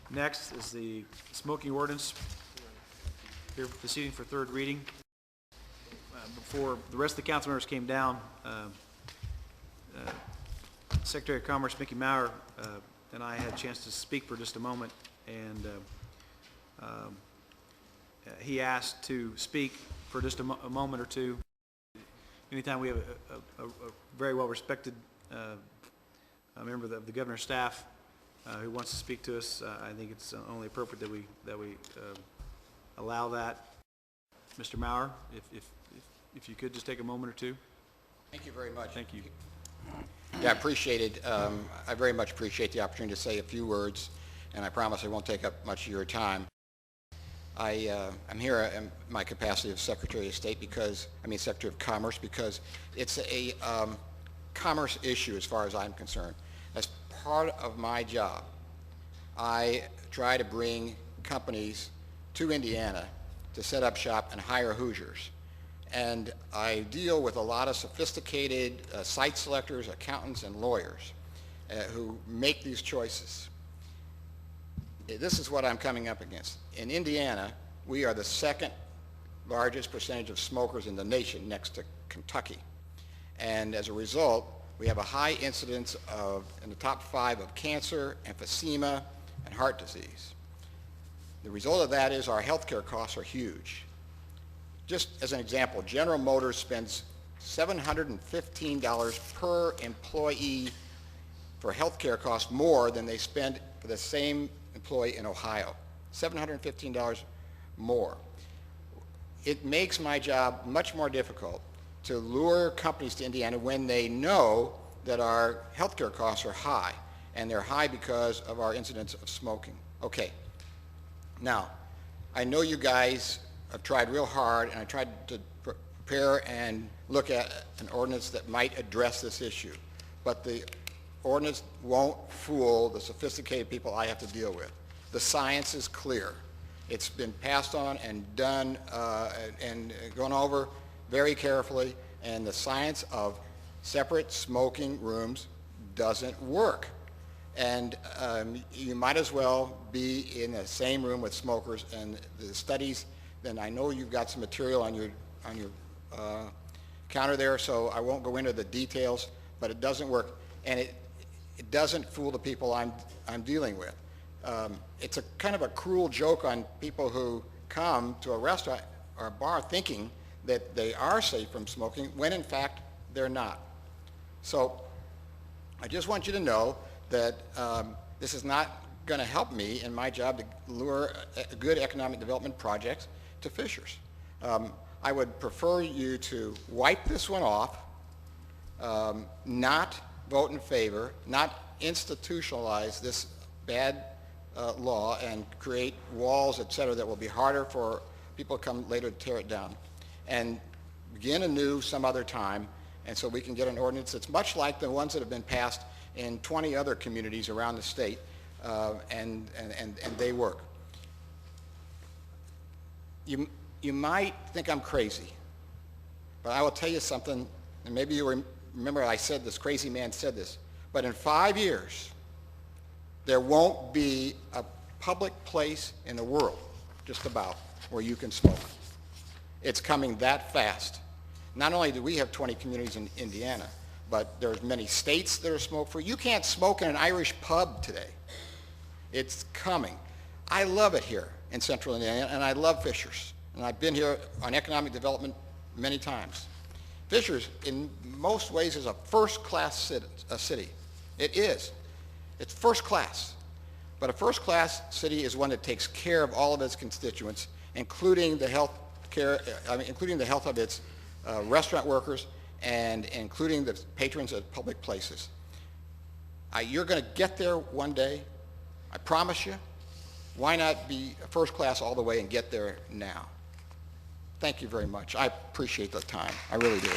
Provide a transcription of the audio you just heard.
Next is the smoking ordinance here this evening for third reading. Before the rest of the council members came down, Secretary of Commerce Mickey Maurer and I had a chance to speak for just a moment, and he asked to speak for just a moment or two. Anytime we have a very well-respected member of the governor's staff who wants to speak to us, I think it's only appropriate that we allow that. Mr. Maurer, if you could just take a moment or two. Thank you very much. Thank you. Yeah, I appreciate it. I very much appreciate the opportunity to say a few words, and I promise I won't take up much of your time. I'm here in my capacity of Secretary of State Secretary of Commerce, because it's a commerce issue as far as I'm concerned. As part of my job, I try to bring companies to Indiana to set up shop and hire Hoosiers. And I deal with a lot of sophisticated site selectors, accountants, and lawyers who make these choices. This is what I'm coming up against. In Indiana, we are the second largest percentage of smokers in the nation, next to Kentucky. And as a result, we have a high incidence in the top 5 of cancer, emphysema, and heart disease. The result of that is our healthcare costs are huge. Just as an example, General Motors spends $715 per employee for healthcare costs more than they spend for the same employee in Ohio. $715 more. It makes my job much more difficult to lure companies to Indiana when they know that our healthcare costs are high, and they're high because of our incidence of smoking. Okay. Now, I know you guys have tried real hard, and I tried to prepare and look at an ordinance that might address this issue, but the ordinance won't fool the sophisticated people I have to deal with. The science is clear. It's been passed on and done and gone over very carefully, and the science of separate smoking rooms doesn't work. And you might as well be in the same room with smokers, and the studies, then I know you've got some material on your counter there, so I won't go into the details, but it doesn't work, and it doesn't fool the people I'm dealing with. It's a kind of a cruel joke on people who come to a restaurant or a bar thinking that they are safe from smoking, when in fact they're not. So I just want you to know that this is not going to help me in my job to lure good economic development projects to Fishers. I would prefer you to wipe this one off, not vote in favor, not institutionalize this bad law and create walls, et cetera, that will be harder for people to come later to tear it down, and begin anew some other time, and so we can get an ordinance that's much like the ones that have been passed in 20 other communities around the state, and they work. You might think I'm crazy, but I will tell you something, and maybe you remember I said this, crazy man said this, but in 5 years, there won't be a public place in the world, just about, where you can smoke. It's coming that fast. Not only do we have 20 communities in Indiana, but there's many states that are smoke-free. You can't smoke in an Irish pub today. It's coming. I love it here in Central Indiana, and I love Fishers. And I've been here on economic development many times. Fishers, in most ways, is a first-class city. It is. It's first class. But a first-class city is one that takes care of all of its constituents, including the health of its restaurant workers and including the patrons of public places. You're going to get there one day. I promise you. Why not be first class all the way and get there now? Thank you very much. I appreciate the time. I really do.